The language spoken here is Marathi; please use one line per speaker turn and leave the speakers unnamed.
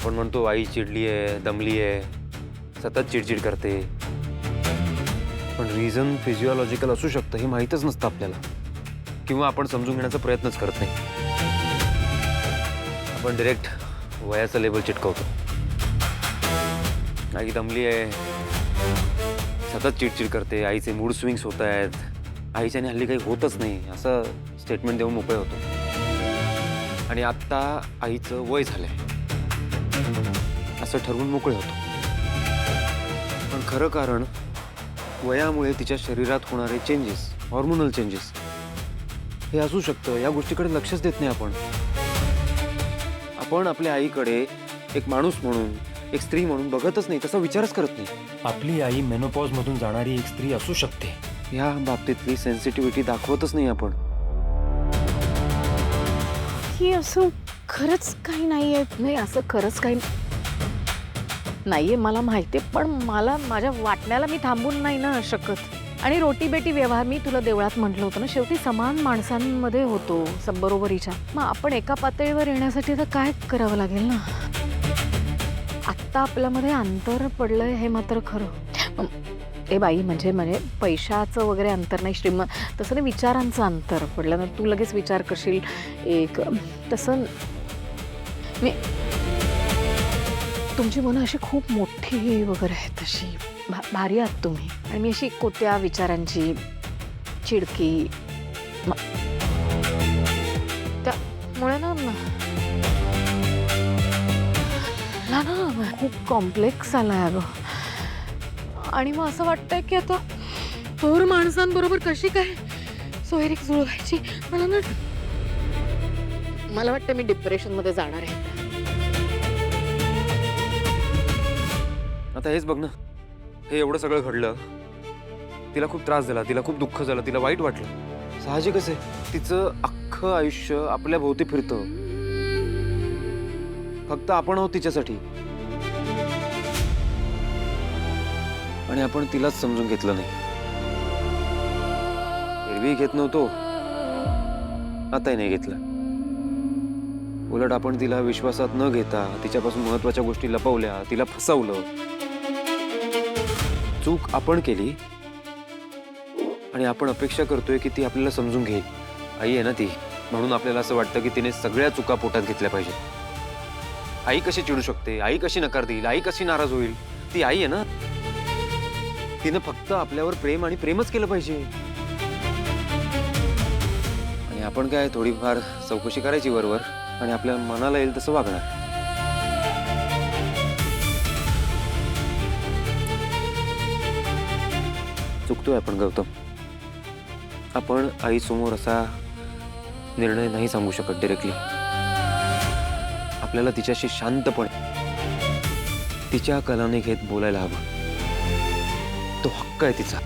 आपण म्हणतो आई चिडली आहे, दमली आहे, सतत चिडचिड करते, पण रिझन फिजिओलॉजिकल असू शकतं हे माहीतच नसतं आपल्याला, किंवा आपण समजून घेण्याचा प्रयत्नच करत नाही. आपण डायरेक्ट वयाचं लेबल चिटकवतो. आई दमली आहे, सतत चिडचिड करते, आईचे मूड स्विंग्स होत आहेत, आईच्याने हल्ली काही होतच नाही असं स्टेटमेंट देऊन मोकळे होतो. आणि आत्ता आईचं वय झालंय असं ठरवून मोकळे होतो. पण खरं कारण वयामुळे तिच्या शरीरात होणारे चेंजेस, हॉर्मोनल चेंजेस हे असू शकतं. या गोष्टीकडे लक्षच देत नाही आपण. आपण आपल्या आईकडे एक माणूस म्हणून, एक स्त्री म्हणून बघतच नाही, तसा विचारच करत नाही.
आपली आई मेनोपॉज मधून जाणारी एक स्त्री असू शकते.
या बाबतीतली सेन्सिटिव्हिटी दाखवतच नाही आपण.
ही असं खरंच काही नाहीये. नाही, असं खरंच काही नाहीये, मला माहितीये, पण मला माझ्या वाटण्याला मी थांबून नाही ना शकत. आणि रोटी बेटी व्यवहार, मी तुला देवळात म्हटलं होतं ना, शेवटी समान माणसांमध्ये होतो बरोबरीच्या. मग आपण एका पातळीवर येण्यासाठी तर काय करावं लागेल ना. आत्ता आपल्यामध्ये अंतर पडलंय हे मात्र खरं. ए बाई, म्हणजे पैशाचं वगैरे अंतर नाही, तसं नाही, विचारांचं अंतर पडलं ना. तू लगेच विचार करशील एक, तसं मी, तुमची मनं अशी खूप मोठी वगैरे आहेत, अशी भारी आहात तुम्ही. आणि मी अशी कोत्या विचारांची, चिडकी, त्यामुळे ना खूप कॉम्प्लेक्स आलाय अगं. आणि मग असं वाटतंय की आता थोर माणसांबरोबर कशी काय सोयरीक जुळवायची. मला वाटतं मी डिप्रेशनमध्ये जाणार आहे.
आता हेच बघ ना, हे एवढं सगळं घडलं, तिला खूप त्रास झाला, तिला खूप दुःख झालं, तिला वाईट वाटलं. साहजिकच आहे. तिचं अख्खं आयुष्य आपल्या भोवती फिरतं, फक्त आपण आहोत तिच्यासाठी. आणि आपण तिलाच समजून घेतलं नाही. एरवी घेत नव्हतो, आताही नाही घेतलं. उलट आपण तिला विश्वासात न घेता तिच्यापासून महत्वाच्या गोष्टी लपवल्या, तिला फसवलं. चूक आपण केली आणि आपण अपेक्षा करतोय की ती आपल्याला समजून घेईल. आई आहे ना ती, म्हणून आपल्याला असं वाटतं की तिने सगळ्या चुका पोटात घेतल्या पाहिजे. आई कशी चिडू शकते, आई कशी नकार देईल, आई कशी नाराज होईल. ती आई आहे ना, तिनं फक्त आपल्यावर प्रेम आणि प्रेमच केलं पाहिजे. आणि आपण काय थोडीफार चौकशी करायची वरवर आणि आपल्या मनाला येईल तसं वागणार. चुकतोय आपण गौतम. आपण आई समोर असा निर्णय नाही सांगू शकत डायरेक्टली. आपल्याला तिच्याशी शांतपणे, तिच्या कलाने घेत बोलायला हवं. तो हक्क आहे तिचा.